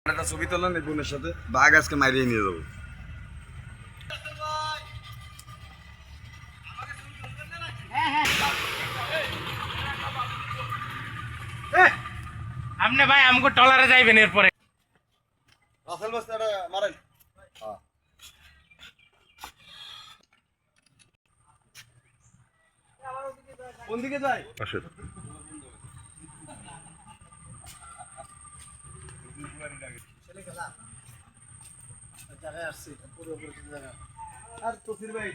একটা ছবি তোলেন এই বোনের সাথে, বাঘ আজকে মারিয়ে নিয়ে যাবো। আপনি ভাই আমাকে টলারে যাইবেন এরপরে। রাসেল বস্তাটা মারেন। কোন দিকে যায়? আসেন। জায়গায় আসছি, পুরো পরিচিত জায়গা। আর তসির ভাই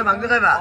ভাঙতে যাবা।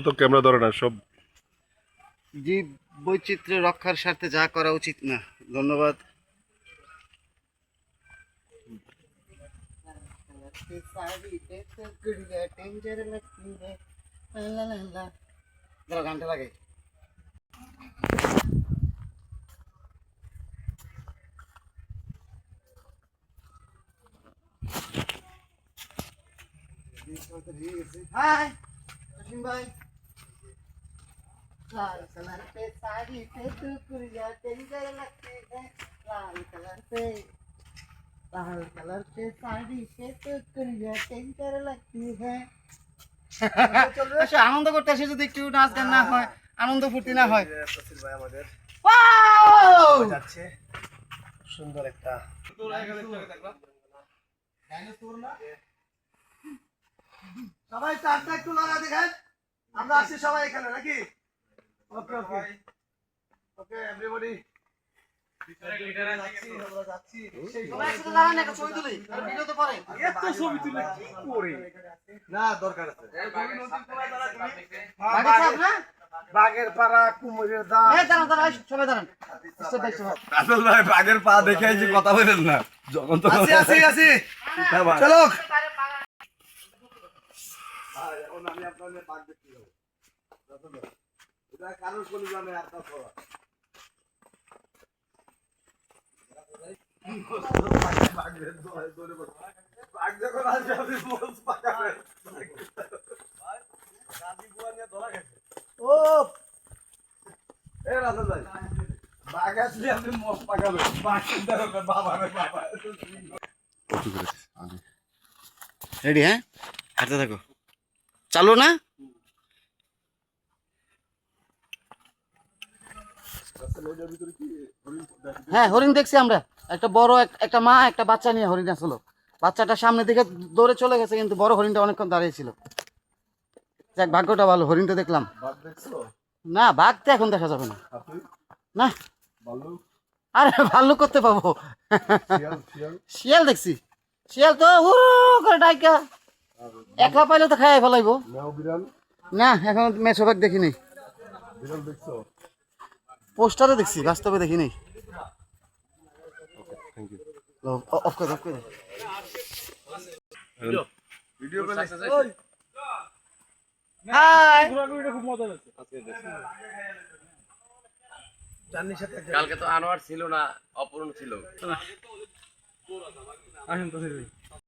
তো ক্যামেরা ধরে না সব। জীব বৈচিত্র্য রক্ষার স্বার্থে যা করা উচিত না। ধন্যবাদ। গানটা লাগে। हाय सचिन भाई लाल कलर पे साड़ी पे टुकड़ियां टेंजर लगती है लाल कलर पे साड़ी पे टुकड़ियां टेंजर लगती है আনন্দ করতে আসে যদি একটু নাচ গান না হয়, আনন্দ ফুর্তি না হয়। তসির ভাই আমাদের যাচ্ছে সুন্দর একটা সবাই চারটা একটু লাগা দেখেন। আমরা আসছি সবাই এখানে নাকি? ওকে ওকে ওকে এভরিবডি। বাঘের পাড়া কুমিরের দাম। আসল ভাই বাঘের পা দেখে আইছি, কথা বলেন না যখন তো চলো। আমি আপনাদের বাঘ দেখতে যাবো, এটা কারোর কোনো জানে আপনার পড়া রেডি? হ্যাঁ, হাঁটতে থাকো। চালু না? হ্যাঁ, হরিণ দেখছি আমরা। একটা বড় একটা মা একটা বাচ্চা নিয়ে হরিণ আসলো। বাচ্চাটা সামনের দিকে দৌড়ে চলে গেছে, কিন্তু বড় হরিণটা অনেকক্ষণ দাঁড়িয়ে ছিল। যাক, ভাগ্যটা ভালো, হরিণটা দেখলাম। না, বাঘ তো এখন দেখা যাবে না। না, আরে ভাল্লুক করতে পাবো। শিয়াল দেখছি। শিয়াল তো করে ডাইকা একলা পাইলে তো খাই ফেলাইবো। না, এখন মেছোবাগ দেখিনি। পোস্টারে দেখছি, বাস্তবে দেখিনি। কালকে তো আনোয়ার ছিল না, অপূর্ণ ছিল। আসেন তো